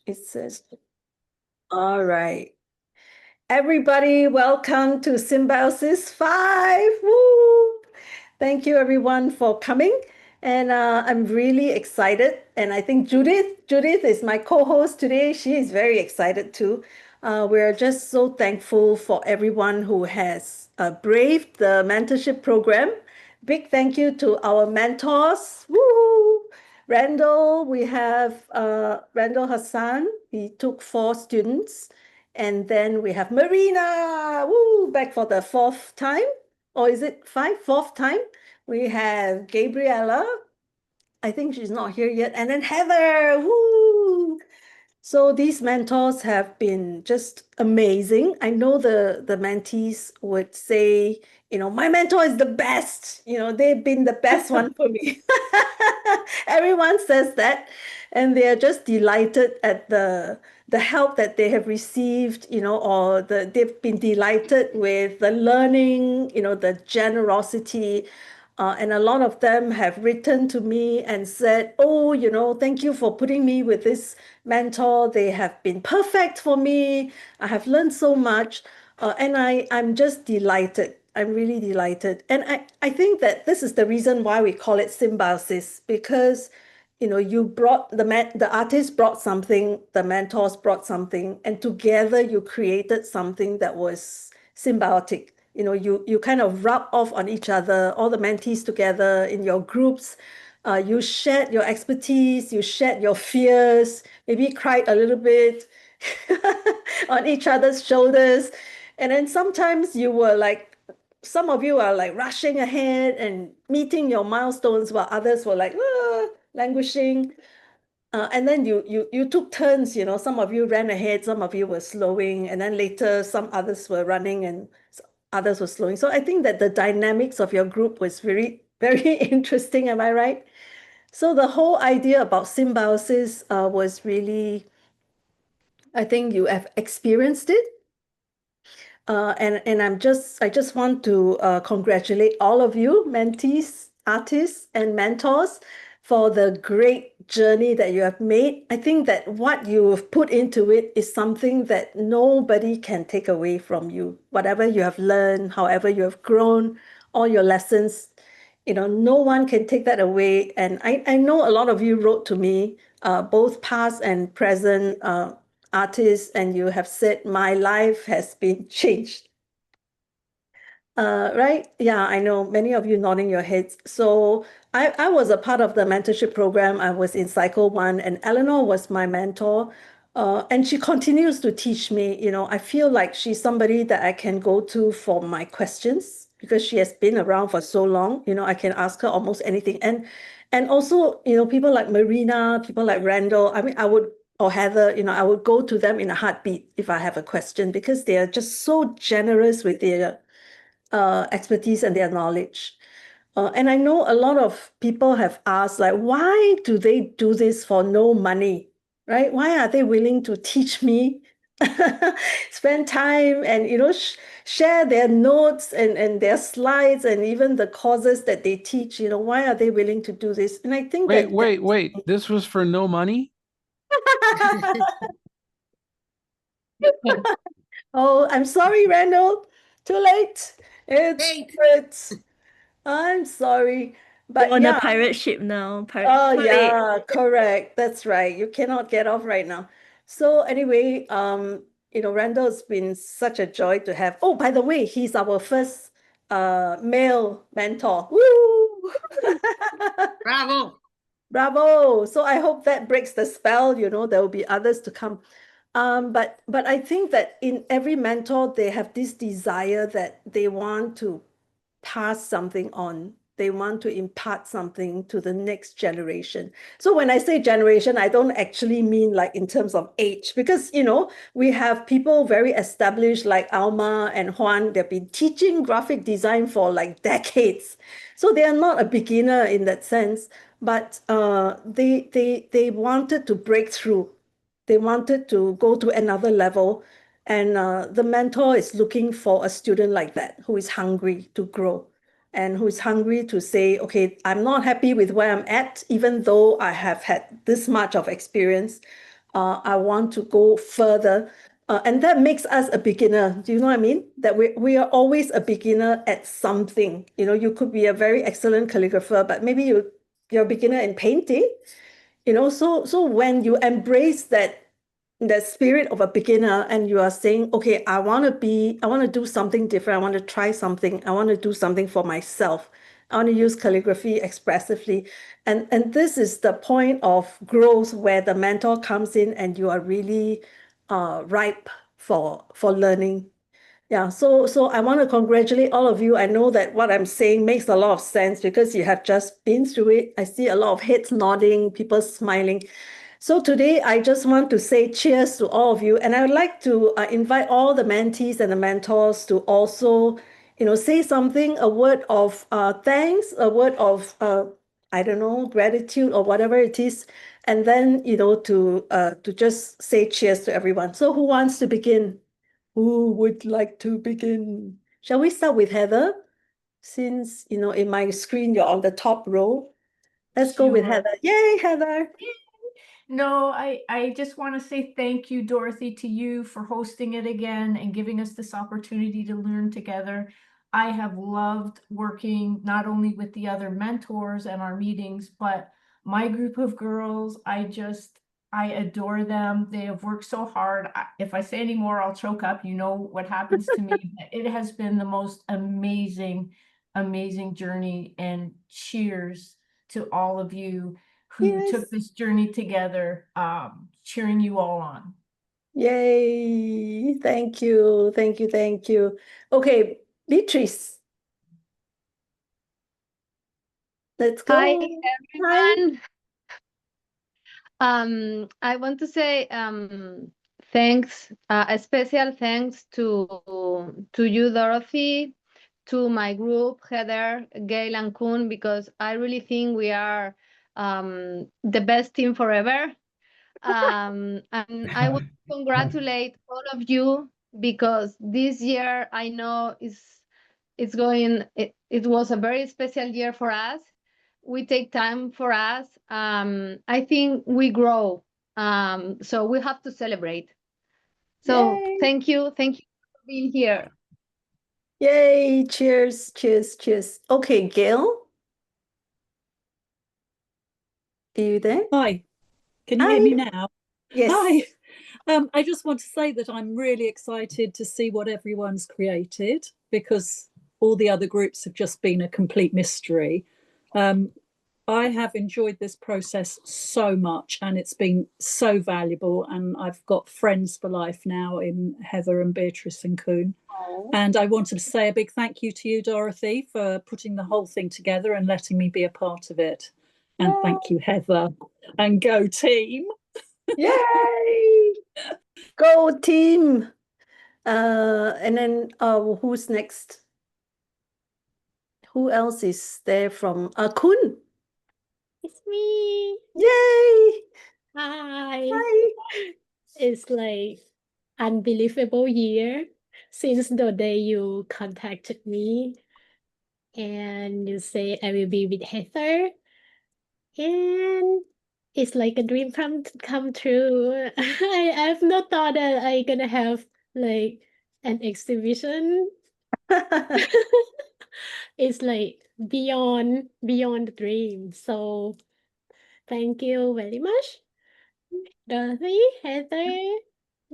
It says, all right. Everybody, welcome to Symbiosis 5. Woo! Thank you everyone for coming. And I'm really excited. And I think Judith is my co-host today. She is very excited too. We're just so thankful for everyone who has braved the mentorship program. Big thank you to our mentors. Woo! Randall, we have Randall Hassan. He took 4 students. And then we have Marina, woo, back for the 4th time. Or is it 4th time? We have Gabriella. I think she's not here yet. And then Heather, woo. So these mentors have been just amazing. I know the mentees would say, my mentor is the best. They've been the best one for me. Everyone says that, and they are just delighted at the help that they have received, or they've been delighted with the learning, the generosity. And a lot of them have written to me and said, oh, thank you for putting me with this mentor. They have been perfect for me. I have learned so much. And I'm just delighted. I'm really delighted. And I think that this is the reason why we call it symbiosis, because you brought the artist brought something, the mentors brought something, and together you created something that was symbiotic. You kind of rub off on each other, all the mentees together in your groups. You shared your expertise, you shared your fears, maybe cried a little bit on each other's shoulders. And then sometimes some of you are like rushing ahead and meeting your milestones while others were like languishing. And then you took turns, some of you ran ahead, some of you were slowing, and then later some others were running and others were slowing. So I think that the dynamics of your group was very, very interesting. Am I right? So the whole idea about symbiosis was really, I think you have experienced it. And I just want to congratulate all of you, mentees, artists, and mentors for the great journey that you have made. I think that what you have put into it is something that nobody can take away from you. Whatever you have learned, however you have grown, all your lessons, no one can take that away. And I know a lot of you wrote to me, both past and present artists, and you have said, my life has been changed. Right? Yeah, I know many of you nodding your heads. So I was a part of the mentorship program. I was in cycle 1, and Eleanor was my mentor. And she continues to teach me. I feel like she's somebody that I can go to for my questions because she has been around for so long. I can ask her almost anything. And also, people like Marina, people like Randall, I mean, or Heather, I would go to them in a heartbeat if I have a question because they are just so generous with their expertise and their knowledge. And I know a lot of people have asked, like, why do they do this for no money, right? Why are they willing to teach me, spend time and, share their notes and their slides and even the courses that they teach, why are they willing to do this? And I think Wait. This was for no money? Oh, I'm sorry, Randall. Too late. It's I'm sorry. We're But on a yeah, pirate ship now. oh Too late. yeah, correct. That's right. You cannot get off right now. So anyway, Randall's been such a joy to have. Oh, by the way, he's our first male mentor. Woo! Bravo. Bravo. So I hope that breaks the spell, there will be others to come. But I think that in every mentor, they have this desire that they want to pass something on. They want to impart something to the next generation. So when I say generation, I don't actually mean like in terms of age, because, we have people very established like Alma and Juan. They've been teaching graphic design for like decades. So they are not a beginner in that sense, but they wanted to break through. They wanted to go to another level. And the mentor is looking for a student like that who is hungry to grow and who is hungry to say, okay, I'm not happy with where I'm at, even though I have had this much of experience. I want to go further. And that makes us a beginner. Do you know what I mean? That we are always a beginner at something. You know, you could be a very excellent calligrapher, but maybe you're a beginner in painting. You know, so when you embrace that spirit of a beginner and you are saying, okay, I want to do something different. I want to try something. I want to do something for myself. I want to use calligraphy expressively. And this is the point of growth where the mentor comes in and you are really ripe for learning. Yeah, so I want to congratulate all of you. I know that what I'm saying makes a lot of sense because you have just been through it. I see a lot of heads nodding, people smiling. So today I just want to say cheers to all of you, and I would like to invite all the mentees and the mentors to also, say something, a word of thanks, a word of I don't know, gratitude or whatever it is, and then to just say cheers to everyone. So who wants to begin? Who would like to begin? Shall we start with Heather? Since, in my screen, you're on the top row. Let's go with Sure. Heather. Yay, Heather. No, I just want to say thank you, Dorothy, to you for hosting it again and giving us this opportunity to learn together. I have loved working not only with the other mentors and our meetings, but my group of girls, I adore them. They have worked so hard. If I say any more, I'll choke up. You know what happens to me. It has been the most amazing, amazing journey, and cheers to all of you who Yes. took this journey together, cheering you all on. Yay. Thank you. Thank you. Thank you. Okay, Beatrice. Let's Hi, go. Hi. everyone. I want to say thanks, a special thanks to you, Dorothy, to my group, Heather, Gail, and Kuhn, because I really think we are the best team forever. And I want to congratulate all of you because this year I know it was a very special year for us. We take time for us. I think we grow. So we have to celebrate. So Yay. thank you for being here. Yay. Cheers. Cheers. Cheers. Okay, Gail. Are you there? Hi, can you Hi. hear me now? Yes. Hi. I just want to say that I'm really excited to see what everyone's created because all the other groups have just been a complete mystery. I have enjoyed this process so much and it's been so valuable, and I've got friends for life now in Heather and Beatrice and Kuhn. Oh. And I wanted to say a big thank you to you, Dorothy, for putting the whole thing together and letting me be a part of it. And thank you, Heather. And go team. Yay. Go team. And then who's next? Who else is there from Kun? It's me. Yay! Hi. Hi. It's like unbelievable year since the day you contacted me and you say I will be with Heather. And it's like a dream come true. I've not thought that I gonna have like an exhibition. It's like beyond the dream. So thank you very much. Dorothy, Heather,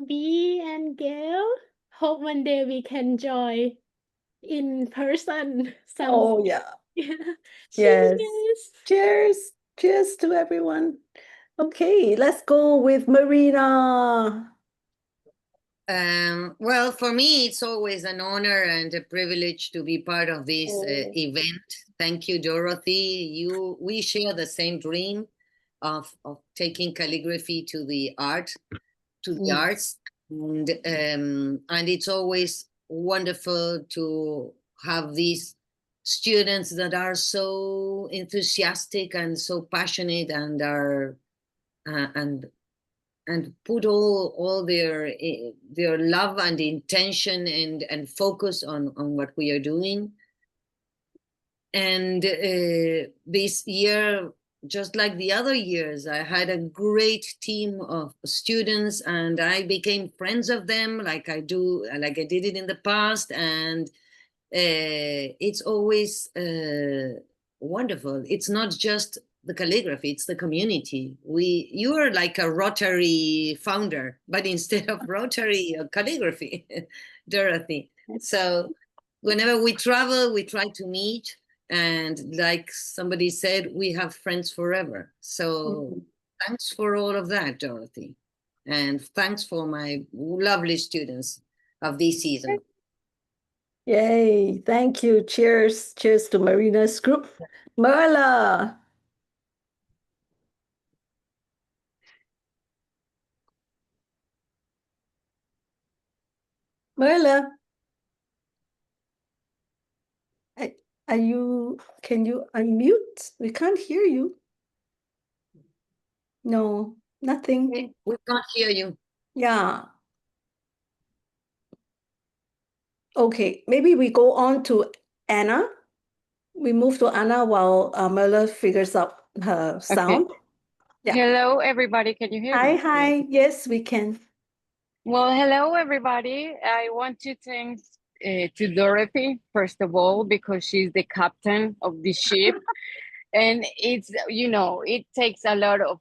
B, and Gail. Hope one day we can join in person Oh, someday. yeah. Yes. Cheers. Cheers. Cheers to everyone. Okay, let's go with Marina. Well, for me, it's always an honor and a privilege to be part of this event. Thank you, Dorothy. We share the same dream of taking calligraphy to the arts, and it's always wonderful to have these students that are so enthusiastic and so passionate and are and put all their love and intention and focus on what we are doing. And this year just like the other years, I had a great team of students, and I became friends of them, like I did it in the past, and it's always wonderful. It's not just the calligraphy, it's the community. You are like a Rotary founder, but instead of Rotary, calligraphy, Dorothy. So whenever we travel, we try to meet, and like somebody said, we have friends forever. So thanks for all of that, Dorothy, and thanks for my lovely students of this season. Yay, thank you. Cheers. Cheers to Marina's group. Marla. Marla. Can you unmute? We can't hear you. No, nothing. We can't hear you. Yeah. Okay, maybe we go on to Anna. We move to Anna while Marla figures out her sound. Yeah. Hello, everybody. Can you hear Hi, me? hi. Yes, we can. Well, hello, everybody. I want to thank to Dorothy, first of all, because she's the captain of the ship. And it's, it takes a lot of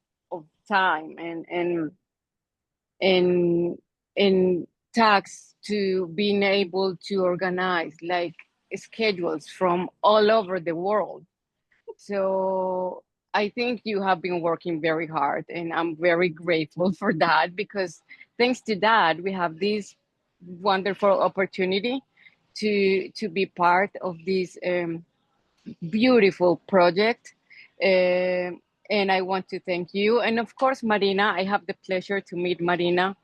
time and tasks to being able to organize like schedules from all over the world. So I think you have been working very hard, and I'm very grateful for that, because thanks to that, we have this wonderful opportunity to be part of this beautiful project. And I want to thank you. And of course, Marina, I have the pleasure to meet Marina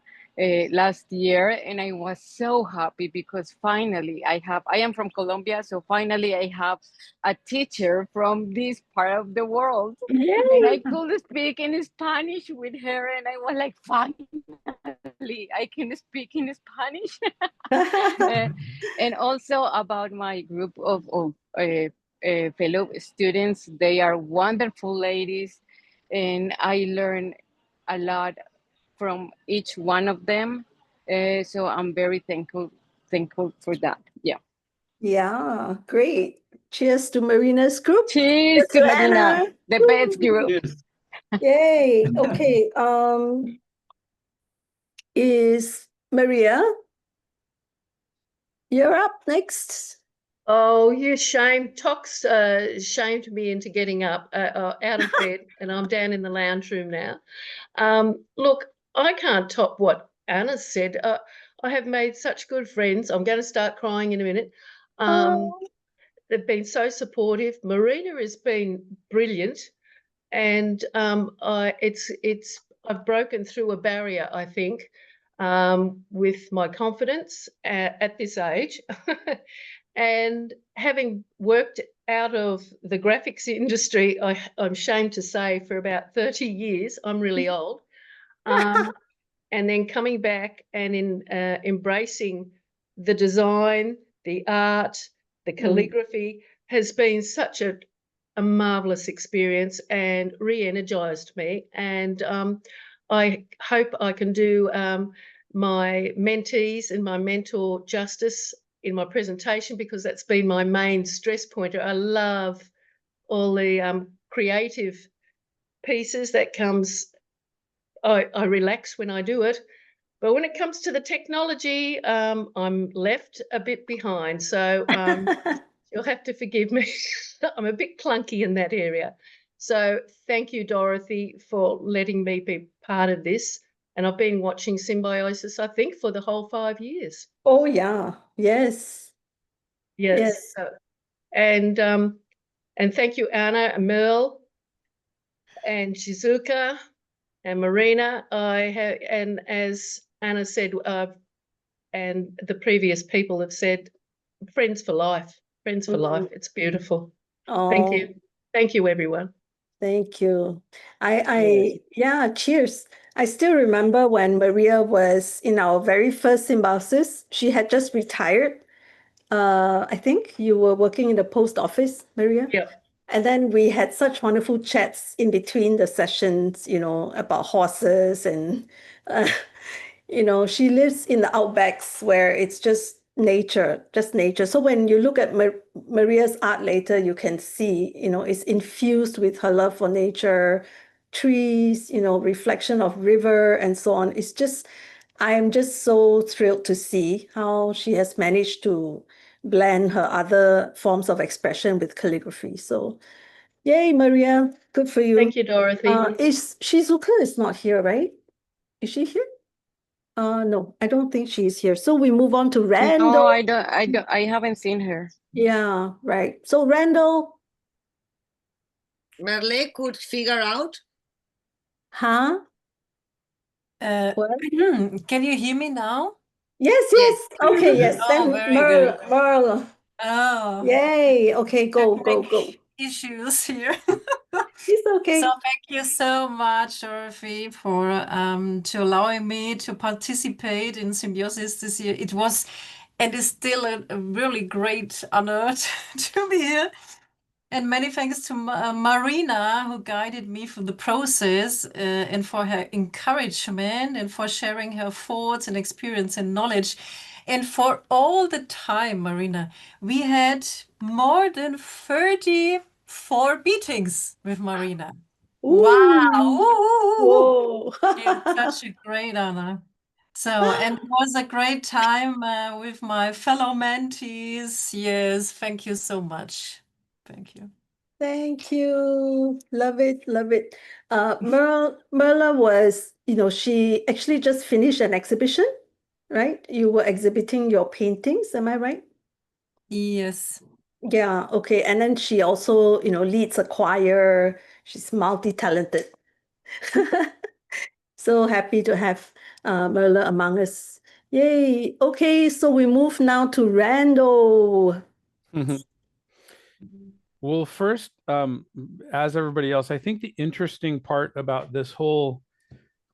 last year, and I was so happy because finally I am from Colombia, so finally I have a teacher from this part of the world. Yeah. And I could speak in Spanish with her, and I was like, finally I can speak in Spanish. And also about my group of fellow students. They are wonderful ladies, and I learn a lot from each one of them. So I'm very thankful for that. Yeah. Yeah, great. Cheers to Marina's group. Cheers to Marina, Anna. the best group. Yes. Yay. Okay. Is Maria? You're up next. Oh, you shamed me into getting up out of bed, and I'm down in the lounge room now. Look, I can't top what Anna said. I have made such good friends. I'm going to start crying in a minute. They've been so supportive. Marina has been brilliant, and I've broken through a barrier, I think, with my confidence at this age. And having worked out of the graphics industry, I'm ashamed to say, for about 30 years, I'm really old. And then coming back and embracing the design, the art, the calligraphy has been such a marvelous experience and re-energized me. And I hope I can do my mentees and my mentor justice in my presentation, because that's been my main stress pointer. I love all the creative pieces that comes. I relax when I do it, but when it comes to the technology, I'm left a bit behind. So you'll have to forgive me. I'm a bit clunky in that area. So thank you, Dorothy, for letting me be part of this. And I've been watching Symbiosis, I think, for the whole 5 years. Oh, yeah. Yes. Yes. And thank you, Anna, and Merle, and Shizuka, and Marina. And as Anna said, and the previous people have said, friends for life. Friends for life. It's beautiful. Thank you. Thank you, everyone. Thank you. Yeah, cheers. I still remember when Maria was in our very first symbiosis. She had just retired. I think you were working in the post office, Maria. Yeah. And then we had such wonderful chats in between the sessions, about horses and, uh, she lives in the outbacks where it's just nature, just nature. So when you look at Maria's art later, you can see, it's infused with her love for nature, trees, reflection of river and so on. I am just so thrilled to see how she has managed to blend her other forms of expression with calligraphy. So, yay, Maria, good for you. Thank you, Dorothy. Shizuka is not here, right? Is she here? No, I don't think she's here. So we move on to Randall. No, I haven't seen her. Yeah, right. So Randall, Merle could figure out. huh? What? Can you hear me now? Yes, yes. Okay, yes. Oh, Then very good. Merle. Oh, Yay. Okay, go. issues here. It's okay. So thank you so much, Dorothy, for to allowing me to participate in Symbiosis this year. It was and is still a really great honor to be here. And many thanks to Marina, who guided me through the process and for her encouragement and for sharing her thoughts and experience and knowledge. And for all the time, Marina, we had more than 34 meetings with Marina. Wow! Whoa. It's such a great honor. So, and it was a great time with my fellow mentees. Yes, thank you so much. Thank you. Thank you. Love it, love it. Merla was, she actually just finished an exhibition, right? You were exhibiting your paintings, am I right? Yes. Yeah, okay. And then she also, leads a choir. She's multi-talented. So happy to have Merla among us. Yay. Okay, so we move now to Randall. Well, first, as everybody else, I think the interesting part about this whole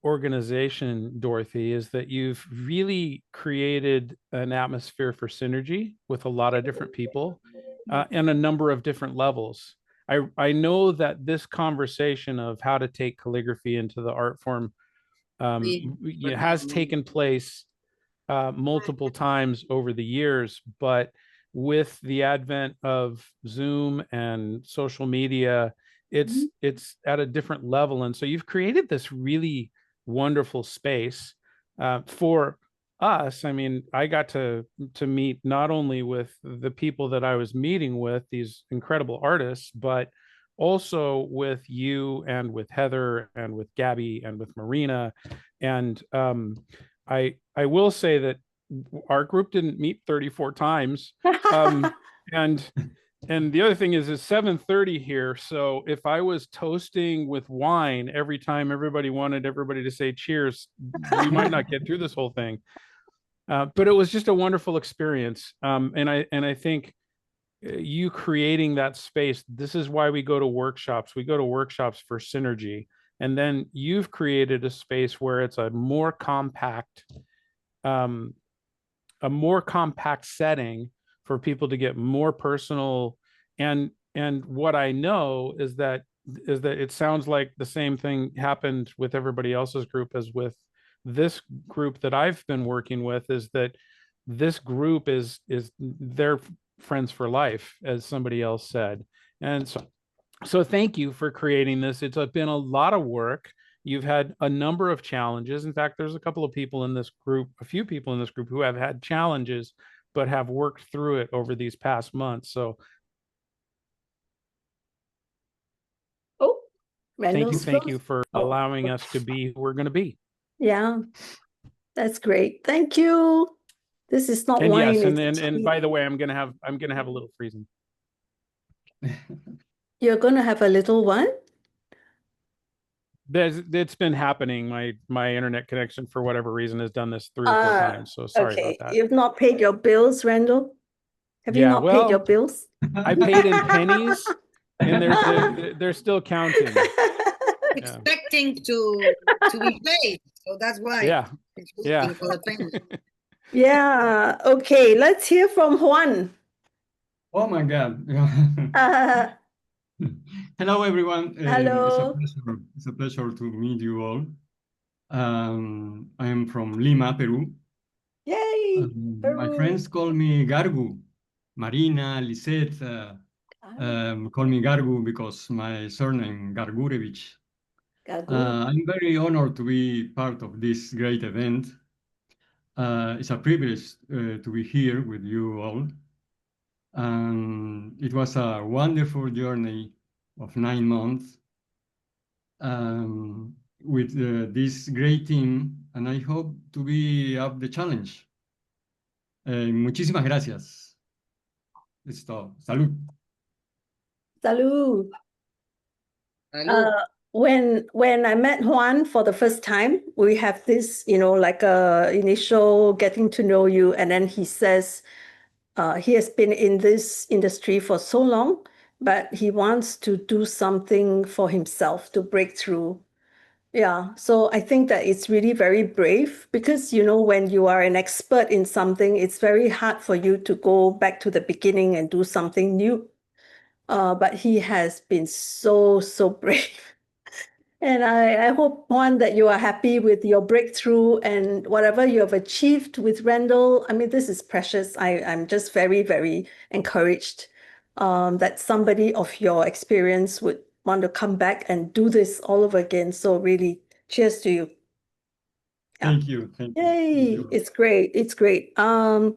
organization, Dorothy, is that you've really created an atmosphere for synergy with a lot of different people and a number of different levels. I know that this conversation of how to take calligraphy into the art form has taken place multiple times over the years, but with the advent of Zoom and social media, it's at a different level. And so you've created this really wonderful space for us. I mean, I got to meet not only with the people that I was meeting with, these incredible artists, but also with you and with Heather and with Gabby and with Marina. And I will say that our group didn't meet 34 times. And the other thing is it's 7:30 here. So if I was toasting with wine every time everybody wanted everybody to say cheers, we might not get through this whole thing. But it was just a wonderful experience. And I think you creating that space, this is why we go to workshops. We go to workshops for synergy. And then you've created a space where it's a more compact setting for people to get more personal. And what I know is that it sounds like the same thing happened with everybody else's group as with this group that I've been working with, is that this group is their friends for life, as somebody else said. And so thank you for creating this. It's been a lot of work. You've had a number of challenges. In fact, there's a couple of people in this group, a few people in this group who have had challenges, but have worked through it over these past months. So thank you for allowing us to be who we're going to be. Yeah, that's great. Thank you. This is not wine. Yes, and by the way, I'm gonna have a little freezing. You're gonna have a little one? It's been happening. My internet connection, for whatever reason, has done this 3 or 4 times. So sorry about that. You've not paid your bills, Randall? Have you not paid your bills? I paid in pennies, and they're still counting. Expecting to be paid, so that's why. Yeah. For the payment. Yeah. Okay. Let's hear from Juan. Oh my God. Hello, everyone. Hello. It's a pleasure to meet you all. I am from Lima, Peru. Yay, My Peru. friends call me Gargu. Marina, Lisette, call me Gargu because my surname Gargurevich. Gagu. I'm very honored to be part of this great event. It's a privilege to be here with you all. It was a wonderful journey of 9 months with this great team, and I hope to be up the challenge. Muchísimas gracias. Es todo. Salud. Salud. Salud. When I met Juan for the first time, we have this, like a initial getting to know you, and then he says he has been in this industry for so long, but he wants to do something for himself to break through. Yeah, so I think that it's really very brave because, when you are an expert in something, it's very hard for you to go back to the beginning and do something new. But he has been so, so brave. And I hope, Juan, that you are happy with your breakthrough and whatever you have achieved with Randall. I mean, this is precious. I'm just very, very encouraged that somebody of your experience would want to come back and do this all over again. So really, cheers to you. Yeah. Thank you. Thank you. Yay, Thank you. it's great. It's great. Nan?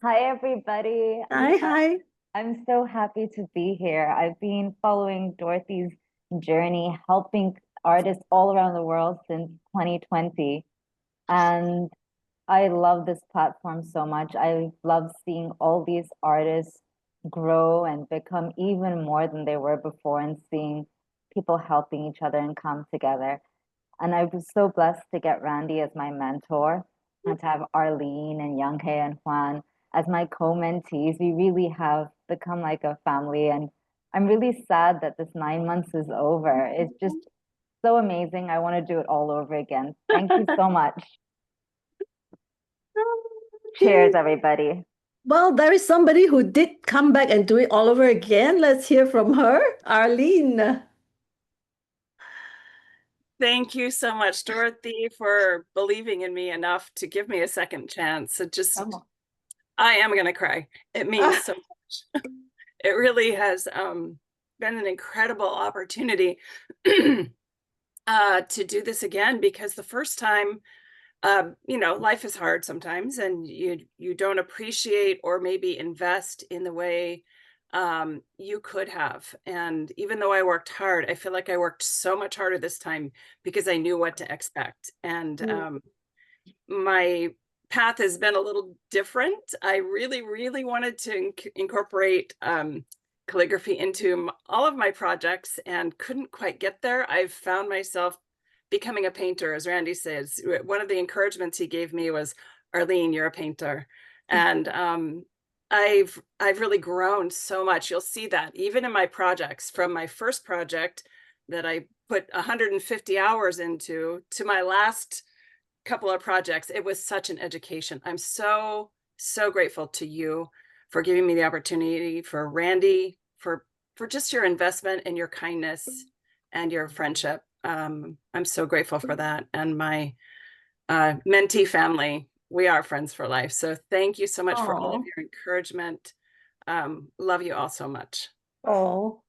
Hi, everybody. Hi. I'm so happy to be here. I've been following Dorothy's journey, helping artists all around the world since 2020. And I love this platform so much. I love seeing all these artists grow and become even more than they were before, and seeing people helping each other and come together. And I was so blessed to get Randy as my mentor and to have Arlene and Younghae and Juan as my co-mentees. We really have become like a family. And I'm really sad that this 9 months is over. It's just so amazing. I want to do it all over again. Thank you so much. Cheers, everybody. Well, there is somebody who did come back and do it all over again. Let's hear from her, Arlene. Thank you so much, Dorothy, for believing in me enough to give me a second chance. I am going to cry. It means so much. It really has been an incredible opportunity to do this again, because the first time, life is hard sometimes, and you don't appreciate or maybe invest in the way you could have. And even though I worked hard, I feel like I worked so much harder this time because I knew what to expect. And my path has been a little different. I really, really wanted to incorporate calligraphy into all of my projects and couldn't quite get there. I've found myself becoming a painter, as Randy says. One of the encouragements he gave me was, Arlene, you're a painter. And I've really grown so much. You'll see that even in my projects, from my first project that I put 150 hours into to my last couple of projects. It was such an education. I'm so, so grateful to you for giving me the opportunity, for Randy, for just your investment and your kindness and your friendship. I'm so grateful for that. And my mentee family, we are friends for life. So thank you so much for all of your encouragement. Love you all so much. Oh,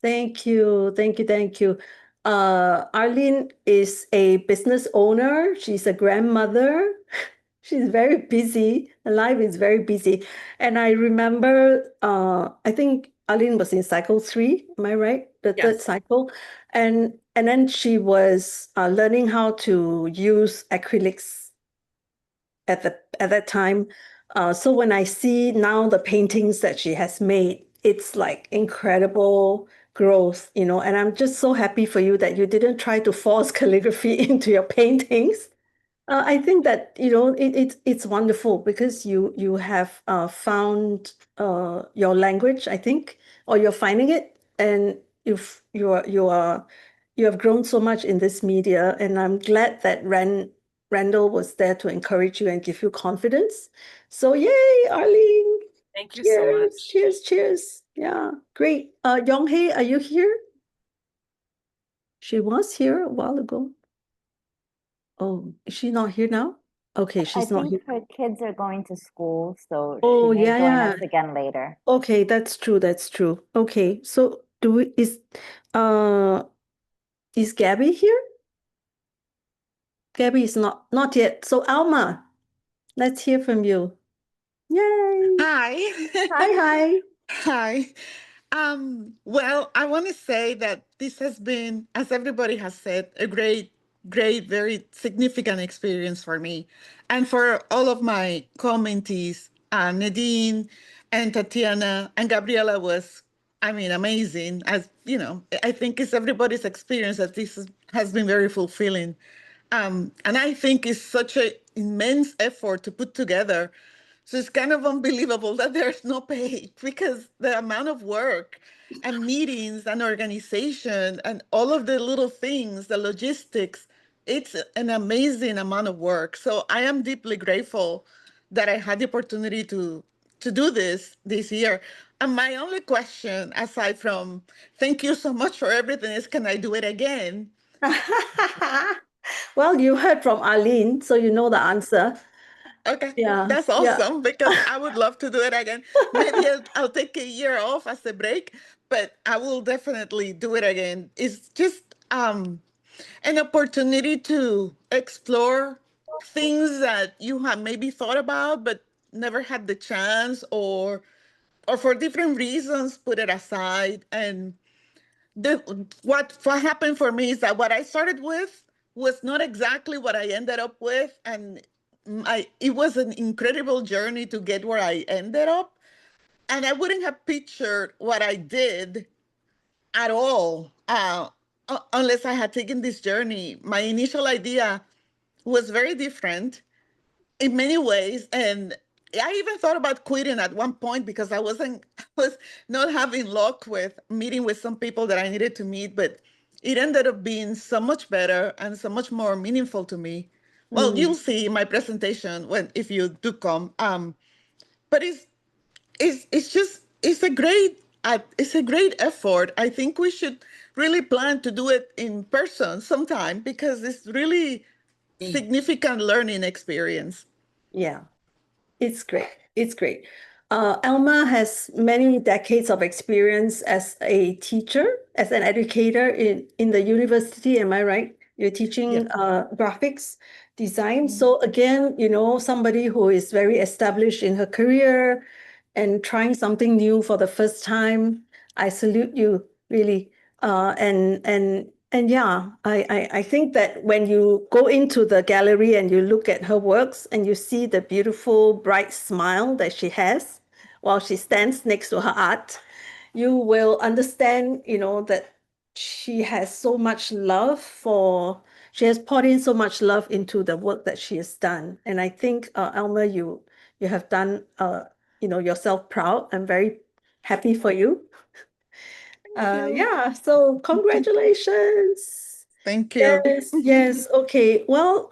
thank you. Thank you. Thank you. Arlene is a business owner. She's a grandmother. She's very busy. Her life is very busy. And I remember, I think Arlene was in cycle 3. Am I right? The third cycle. And then she was learning how to use acrylics at that time. So when I see now the paintings that she has made, it's like incredible growth, and I'm just so happy for you that you didn't try to force calligraphy into your paintings. I think that it's wonderful because you have found your language, I think, or you're finding it, and you have grown so much in this media, and I'm glad that Randall was there to encourage you and give you confidence. So yay, Arlene! Thank you so much. Cheers, cheers. Yeah, great. Yonghei, are you here? She was here a while ago. Oh, is she not here now? Okay, I she's not here. think her kids are going to school, so Oh, she may yeah, join yeah. us again later. Okay, that's true. That's true. Okay, so uh is Gabby here? Gabby is not yet. So Alma, let's hear from you. Yay. Hi. Hi. Hi. Well, I want to say that this has been, as everybody has said, a great, very significant experience for me and for all of my commentees. Nadine and Tatiana and Gabriela was, I mean, amazing. As you know, I think it's everybody's experience that has been very fulfilling. And I think it's such an immense effort to put together. So it's kind of unbelievable that there's no pay because the amount of work and meetings and organization and all of the little things, the logistics, it's an amazing amount of work. So I am deeply grateful that I had the opportunity to do this year. And my only question, aside from thank you so much for everything, is can I do it again? Well, you heard from Arlene, so you know the answer. Okay, Yeah, that's yeah. awesome because I would love to do it again. Maybe I'll take a year off as a break, but I will definitely do it again. It's just an opportunity to explore things that you have maybe thought about but never had the chance or for different reasons put it aside. And what happened for me is that what I started with was not exactly what I ended up with, and it was an incredible journey to get where I ended up, and I wouldn't have pictured what I did at all unless I had taken this journey. My initial idea was very different in many ways, and I even thought about quitting at one point because I was not having luck with meeting with some people that I needed to meet, but it ended up being so much better and so much more meaningful to me. Well, you'll see in my presentation when if you do come. But it's just it's a great effort. I think we should really plan to do it in person sometime because it's really significant learning experience. Yeah. It's great. It's great. Alma has many decades of experience as a teacher, as an educator in the university. Am I right? You're teaching graphics design. So again, somebody who is very established in her career and trying something new for the first time. I salute you, really. And yeah, I think that when you go into the gallery and you look at her works and you see the beautiful bright smile that she has while she stands next to her art, you will understand, that she has so much she has poured in so much love into the work that she has done. And I think, Alma, you have done, yourself proud. I'm very happy for you. Yeah, so congratulations. Thank you. Yes. Okay. Well,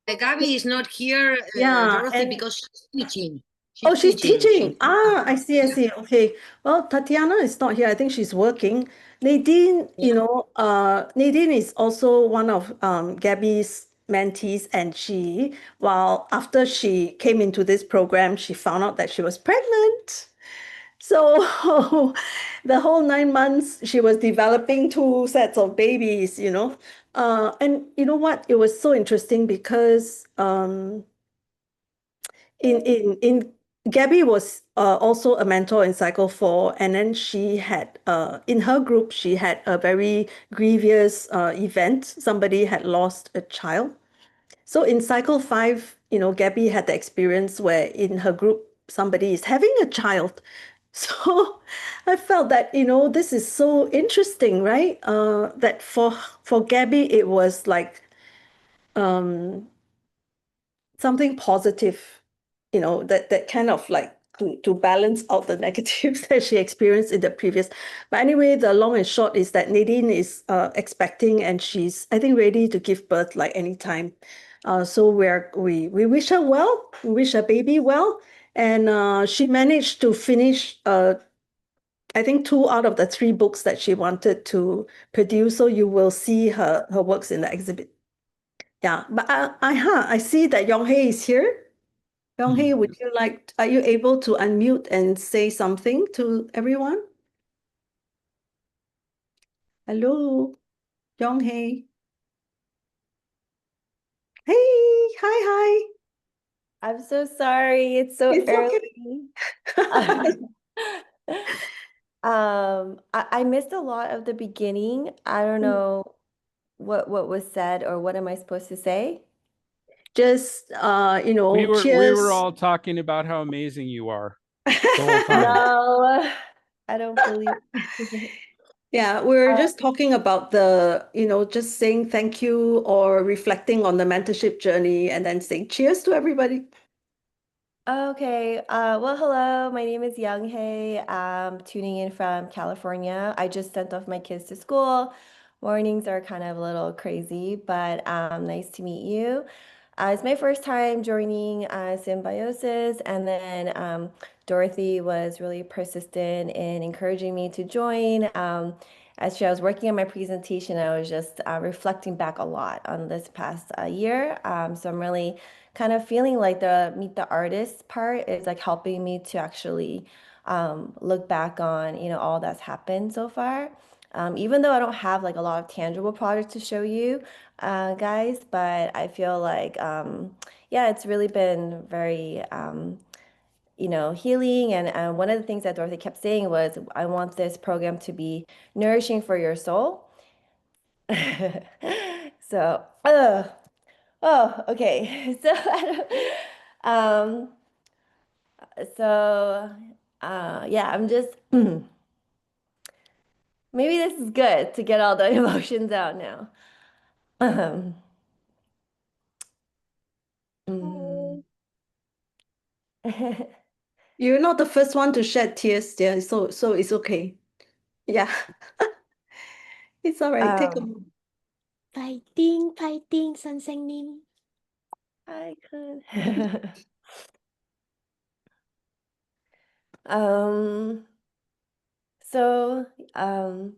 Gabby is not here, yeah, Dorothy, and because she's teaching. oh, she's teaching. She's I see, I see. Okay. Well, Tatiana is not here. I think she's working. Nadine, Nadine is also one of Gabby's mentees, and well, after she came into this program, she found out that she was pregnant. So the whole 9 months, she was developing two sets of babies, and you know what? It was so interesting because in Gabby was also a mentor in Cycle 4, and then she had in her group she had a very grievous event. Somebody had lost a child. So in Cycle 5, Gabby had the experience where in her group somebody is having a child. So I felt that, this is so interesting, right? That for Gabby it was like something positive, that kind of like to balance out the negatives that she experienced in the previous. But anyway, the long and short is that Nadine is expecting, and she's, I think, ready to give birth like anytime. So we wish her well, we wish her baby well, And she managed to finish, I think, 2 out of the 3 books that she wanted to produce. So you will see her works in the exhibit. Yeah, but I see that Yonghei is here. Yonghei, are you able to unmute and say something to everyone? Hello, Yonghei. Hey, hi. I'm so sorry. It's so It's early. I missed a lot of the beginning. I don't know what was said, or what am I supposed to say? Just We were cheers. all talking about how amazing you are the whole time. No, I don't believe. Yeah, we're just talking about the, just saying thank you or reflecting on the mentorship journey and then saying cheers to everybody. Okay. Well, hello. My name is Young Hae. I'm tuning in from California. I just sent off my kids to school. Mornings are kind of a little crazy, but nice to meet you. It's my first time joining Symbiosis, and then Dorothy was really persistent in encouraging me to join. As I was working on my presentation, I was just reflecting back a lot on this past year. So I'm really kind of feeling like the meet the artist part is like helping me to actually look back on all that's happened so far. Even though I don't have like a lot of tangible products to show you guys, but I feel like yeah, it's really been very healing. And one of the things that Dorothy kept saying was, I want this program to be nourishing for your soul. So, oh, okay. Um, so, yeah, I'm just, maybe this is good to get all the emotions out now. You're not the first one to shed tears there, so it's okay. Yeah. It's all right. Take a moment. Fighting, 선생님. I could.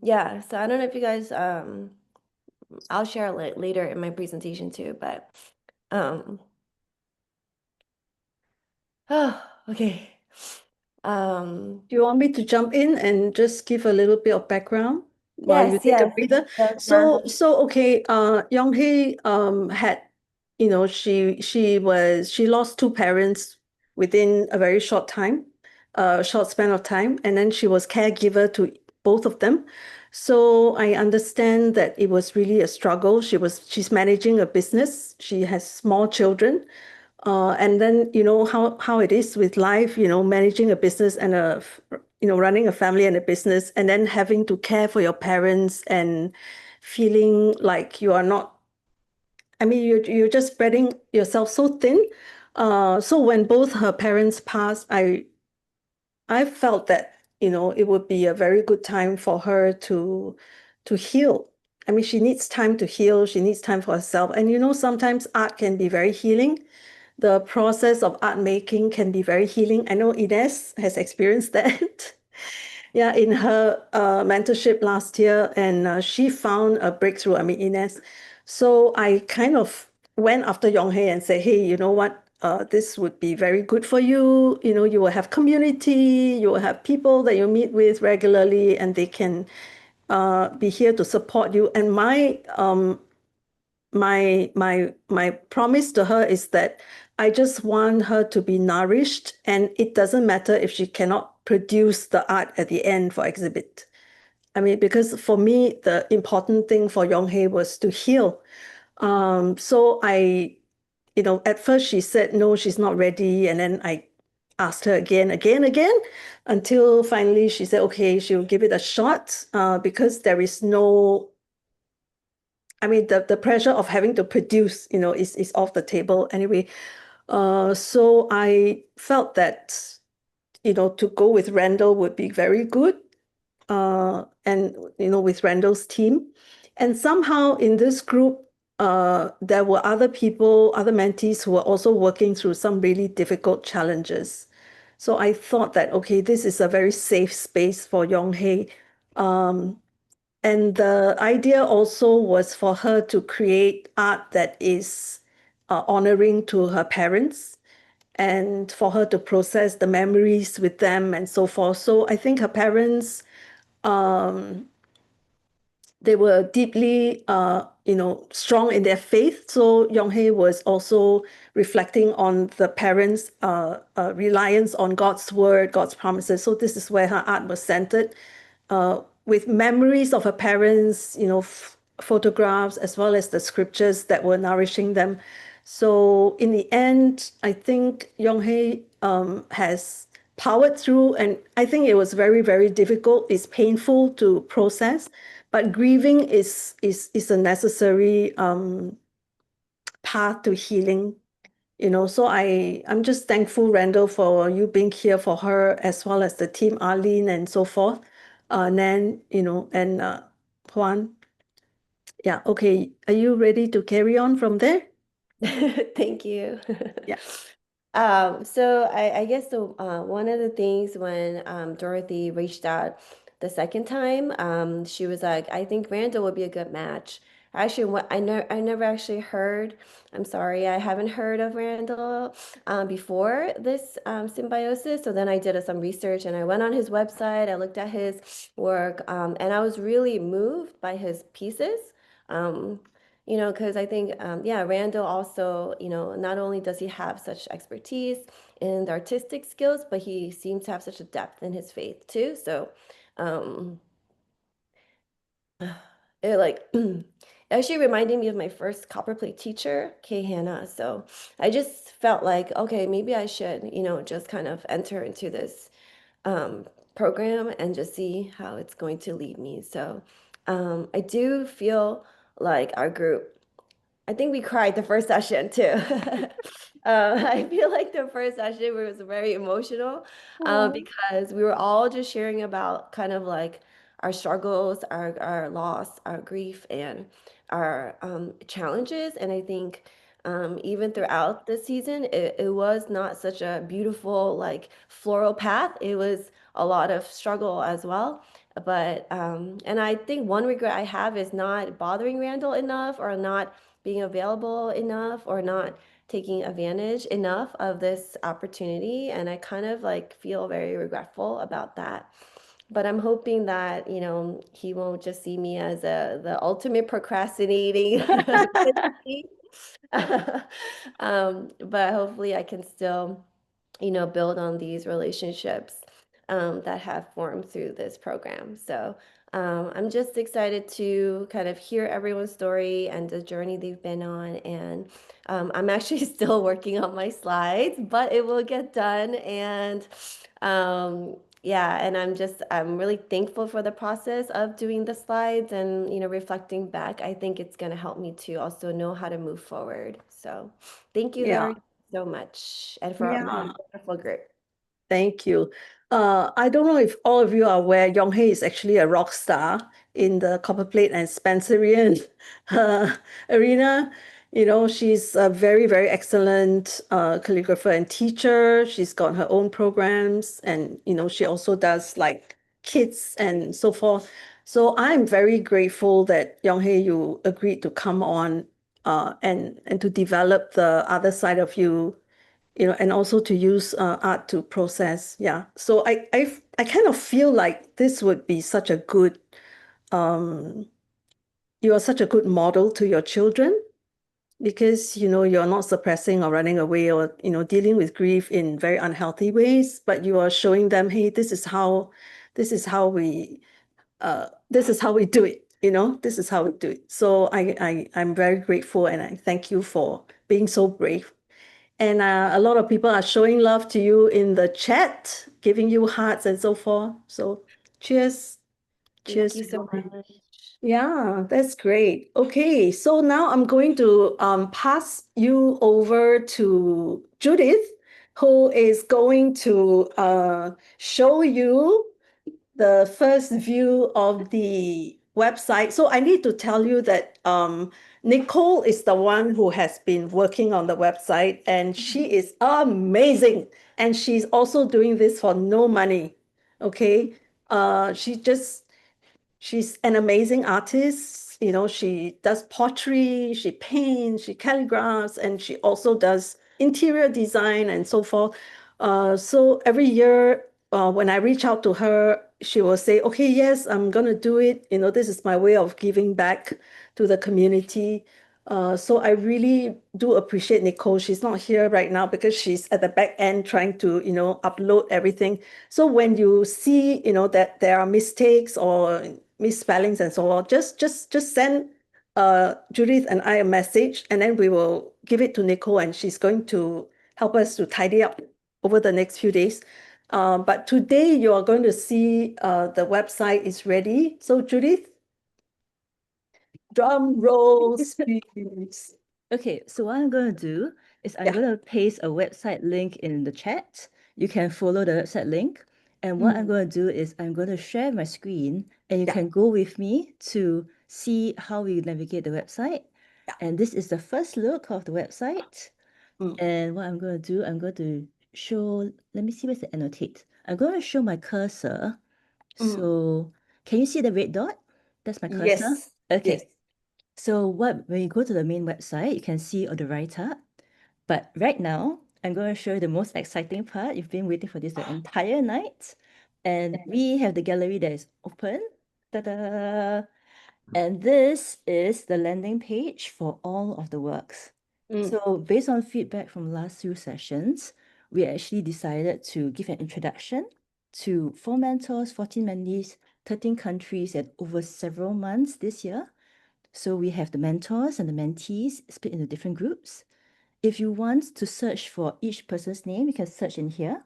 Yeah, so I don't know if you guys, I'll share it later in my presentation too, but, oh, okay. Do you want me to jump in and just give a little bit of background while you take a breather? So okay, Yonghei had, she lost 2 parents within a very short span of time, and then she was caregiver to both of them. So I understand that it was really a struggle. She's managing a business. She has small children. And then how it is with life, managing a business and running a family and a business, and then having to care for your parents and feeling like you are not, I mean, you're just spreading yourself so thin. So when both her parents passed, I felt that, it would be a very good time for her to heal. I mean, she needs time to heal. She needs time for herself. And sometimes art can be very healing. The process of art making can be very healing. I know Ines has experienced that. Yeah, in her mentorship last year, and she found a breakthrough. I mean, Ines. So I kind of went after Yonghei and said, hey, you know what? This would be very good for you. You will have community, you will have people that you meet with regularly, and they can be here to support you. And my promise to her is that I just want her to be nourished, and it doesn't matter if she cannot produce the art at the end for exhibit. I mean, because for me, the important thing for Yonghei was to heal. So at first she said no, she's not ready, and then I asked her again, until finally she said okay, she'll give it a shot, because there is no, I mean, the pressure of having to produce, is off the table anyway. So I felt that, to go with Randall would be very good, and, with Randall's team. And somehow in this group, there were other people, other mentees who were also working through some really difficult challenges. So I thought that, okay, this is a very safe space for Yonghei. And the idea also was for her to create art that is honoring to her parents and for her to process the memories with them and so forth. So I think her parents, they were deeply, strong in their faith. So Yonghei was also reflecting on the parents' reliance on God's word, God's promises. So this is where her art was centered, with memories of her parents, photographs, as well as the scriptures that were nourishing them. So in the end, I think Yonghei has powered through, and I think it was very, very difficult. It's painful to process, but grieving is a necessary path to healing. So I'm just thankful, Randall, for you being here for her, as well as the team, Arlene and so forth, Nan, and Juan. Yeah, okay. Are you ready to carry on from there? Thank you. Yeah. So I guess one of the things when Dorothy reached out the second time, she was like, I think Randall would be a good match. Actually, I never actually heard, I'm sorry, I haven't heard of Randall before this symbiosis. So then I did some research and I went on his website, I looked at his work, and I was really moved by his pieces. Because I think, yeah, Randall also, not only does he have such expertise in the artistic skills, but he seems to have such a depth in his faith too. So, it actually reminded me of my first copperplate teacher, Kay Hannah. So I just felt like, okay, maybe I should, just kind of enter into this program and just see how it's going to lead me. So I do feel like our group, I think we cried the first session too. I feel like the first session was very emotional because we were all just sharing about kind of like our struggles, our loss, our grief, and our challenges. And I think even throughout the season, it was not such a beautiful, like floral path. It was a lot of struggle as well. But, and I think one regret I have is not bothering Randall enough or not being available enough or not taking advantage enough of this opportunity. And I kind of like feel very regretful about that. But I'm hoping that, he won't just see me as the ultimate procrastinating. But hopefully I can still, build on these relationships that have formed through this program. So I'm just excited to kind of hear everyone's story and the journey they've been on. And I'm actually still working on my slides, but it will get done. And yeah, and I'm really thankful for the process of doing the slides and, reflecting back. I think it's going to help me to also know how to move forward. So thank you, Yeah. Lori, so much and for my Yeah. wonderful group. Thank you. I don't know if all of you are aware, Yonghei is actually a rock star in the copperplate and Spencerian arena. She's a very, very excellent calligrapher and teacher. She's got her own programs, and she also does like kits and so forth. So I'm very grateful that Yonghei, you agreed to come on and to develop the other side of you, and also to use art to process. Yeah. So I kind of feel like this would be such a good, you are such a good model to your children because, you're not suppressing or running away or, dealing with grief in very unhealthy ways, but you are showing them, hey, this is how we do it. This is how we do it. So I'm very grateful and I thank you for being so brave. And a lot of people are showing love to you in the chat, giving you hearts and so forth. So cheers. Cheers. Thank you so much. Yeah, that's great. Okay, so now I'm going to pass you over to Judith, who is going to show you the first view of the website. So I need to tell you that Nicole is the one who has been working on the website, and she is amazing. And she's also doing this for no money. Okay. She's an amazing artist. She does pottery, she paints, she calligraphs, and she also does interior design and so forth. So every year, when I reach out to her, she will say, okay, yes, I'm going to do it. This is my way of giving back to the community. So I really do appreciate Nicole. She's not here right now because she's at the back end trying to, upload everything. So when you see, that there are mistakes or misspellings and so on, just send Judith and I a message, and then we will give it to Nicole, and she's going to help us to tidy up over the next few days. But today you are going to see the website is ready. So Judith, drum rolls, please. Okay, so what I'm going to do is I'm going to paste a website link in the chat. You can follow the website link. And what I'm going to do is I'm going to share my screen, and you can go with me to see how we navigate the website. And this is the first look of the website. And what I'm going to do, I'm going to show, let me see where's the annotate. I'm going to show my cursor. So can you see the red dot? That's my cursor. Yes. Okay. Yes. So when you go to the main website, you can see all the write-up. But right now, I'm going to show you the most exciting part. You've been waiting for this the entire night. And we have the gallery that is open. Ta-da! And this is the landing page for all of the works. So based on feedback from last few sessions, we actually decided to give an introduction to 4 mentors, 14 mentees, 13 countries, and over several months this year. So we have the mentors and the mentees split into different groups. If you want to search for each person's name, you can search in here.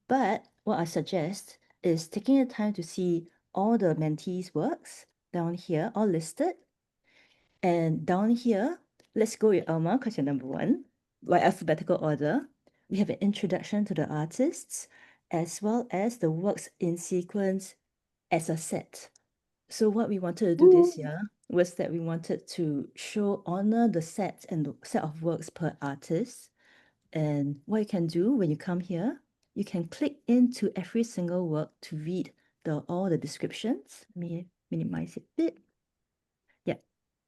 But what I suggest is taking the time to see all the mentees' works down here, all listed. And down here, let's go with Alma, because you're number 1, by alphabetical order. We have an introduction to the artists, as well as the works in sequence as a set. So what we wanted to do this year was that we wanted to honor the set and the set of works per artist. And what you can do when you come here, you can click into every single work to read all the descriptions. Let me minimize it a bit. Yeah.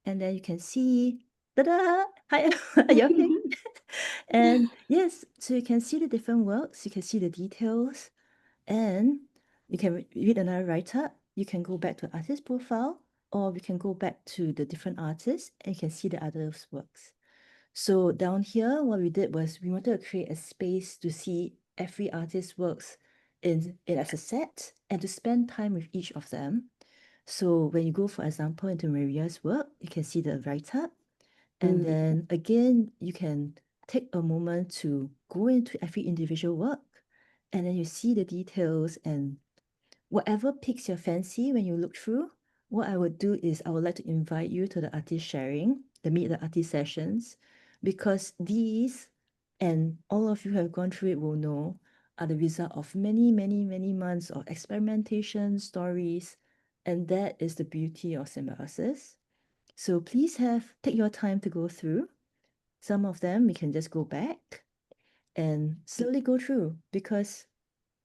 And then you can see, ta-da! Hi, Young. And yes, so you can see the different works, you can see the details, and you can read another write-up. You can go back to artist profile, or we can go back to the different artists, and you can see the others' works. So down here, what we did was we wanted to create a space to see every artist's works in as a set, and to spend time with each of them. So when you go, for example, into Maria's work, you can see the write-up, and then again, you can take a moment to go into every individual work, and then you see the details, and whatever piques your fancy when you look through. What I would do is I would like to invite you to the artist sharing, the Meet the Artist sessions, because these, and all of you who have gone through it will know, are the result of many, many, many months of experimentation, stories, and that is the beauty of Symbiosis. So please take your time to go through. Some of them we can just go back and slowly go through, because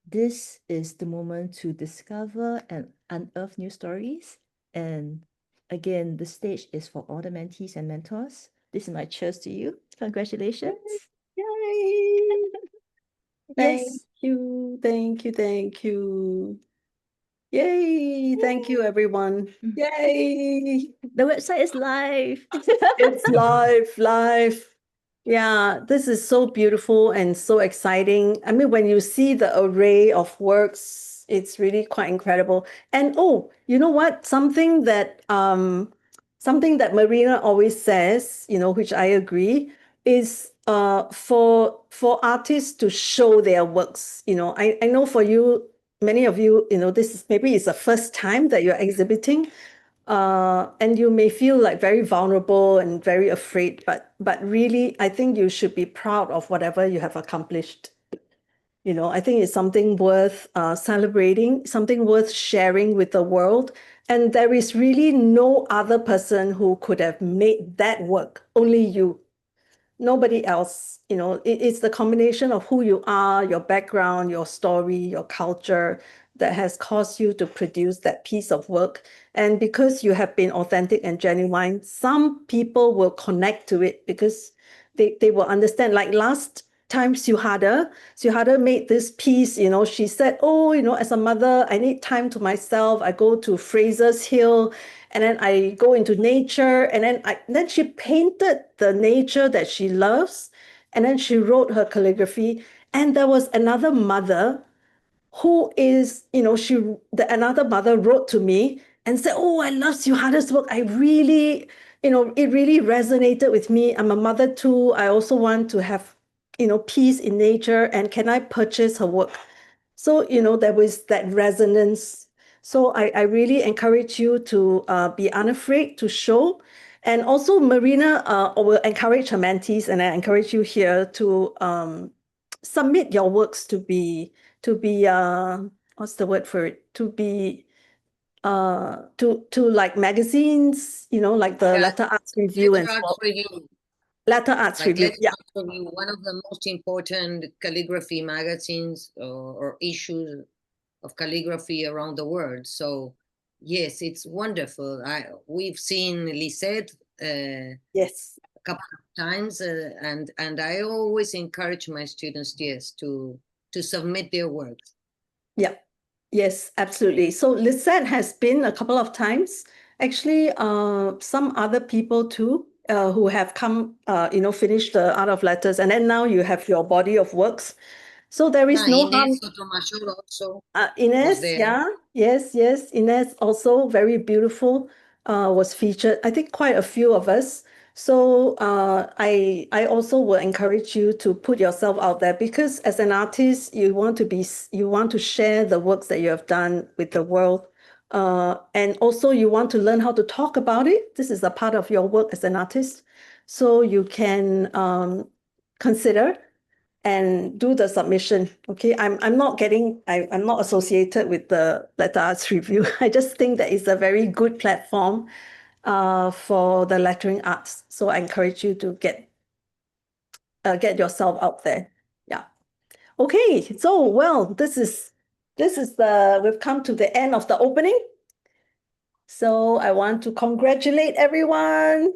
this is the moment to discover and unearth new stories. And again, the stage is for all the mentees and mentors. This is my cheers to you. Congratulations. Yay! Thank Yes. you. Thank you. Thank you. Yay. Thank you, everyone. Yay. The website is live. It's live. Yeah, this is so beautiful and so exciting. I mean, when you see the array of works, it's really quite incredible. And oh, you know what? Something that Marina always says, which I agree, is for artists to show their works. I know for you, many of you, this is maybe it's the first time that you're exhibiting. And you may feel like very vulnerable and very afraid, but really, I think you should be proud of whatever you have accomplished. I think it's something worth celebrating, something worth sharing with the world. And there is really no other person who could have made that work, only you. Nobody else, it's the combination of who you are, your background, your story, your culture that has caused you to produce that piece of work. And because you have been authentic and genuine, some people will connect to it because they will understand. Like last time, Suhada made this piece, she said, oh, as a mother, I need time to myself. I go to Fraser's Hill and then I go into nature, and then she painted the nature that she loves, and then she wrote her calligraphy. And there was another mother who is, another mother wrote to me and said, oh, I love Suhada's work. I really, it really resonated with me. I'm a mother too. I also want to have, peace in nature. And can I purchase her work? So, there was that resonance. So I really encourage you to be unafraid to show. And also Marina will encourage her mentees, and I encourage you here to submit your works to be what's the word for it? To be to like magazines, like the Letter Arts Review and Letter so Arts on. Review. Letter Arts Like Review, Letter yeah. Arts Review, one of the most important calligraphy magazines or issues of calligraphy around the world. So yes, it's wonderful. We've seen Lisette yes, a couple of times, and I always encourage my students, yes, to submit their works. Yeah. Yes, absolutely. So Lisette has been a couple of times. Actually, some other people too, who have come, finished the Art of Letters, and then now you have your body of works. So there is no harm. Inés Sotomayor also was Inés, there. yeah, yes, Inés also very beautiful, was featured. I think quite a few of us. So I also will encourage you to put yourself out there, because as an artist, you want to share the works that you have done with the world. And also you want to learn how to talk about it. This is a part of your work as an artist. So you can consider and do the submission. Okay, I'm not associated with the Letter Arts Review. I just think that it's a very good platform for the lettering arts. So I encourage you to get yourself out there. Yeah. Okay. So this is we've come to the end of the opening. So I want to congratulate everyone.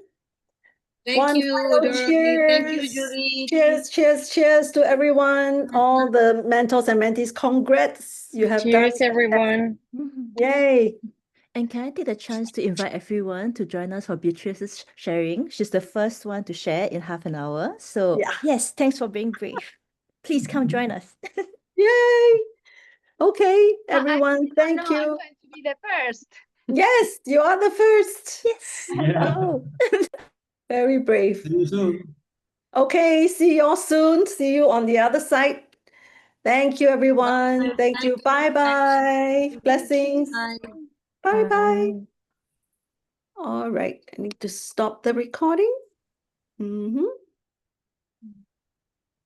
Thank you, Final Dorothy. Thank you, cheers. Judy. Cheers to everyone, all the mentors and mentees. Congrats, you have done. Cheers, everyone. Yay. And can I take the chance to invite everyone to join us for Beatrice's sharing? She's the first one to share in half an hour. So Yeah. yes, thanks for being brave. Please come join us. Yay. Okay, everyone, thank I'm you. going to be the first. Yes, you are the first. Yes. Yeah. Oh. Very brave. See you soon. Okay, see you all soon. See you on the other side. Thank you, everyone. Thank you. Bye-bye. Blessings. Bye-bye. All right, I need to stop the recording.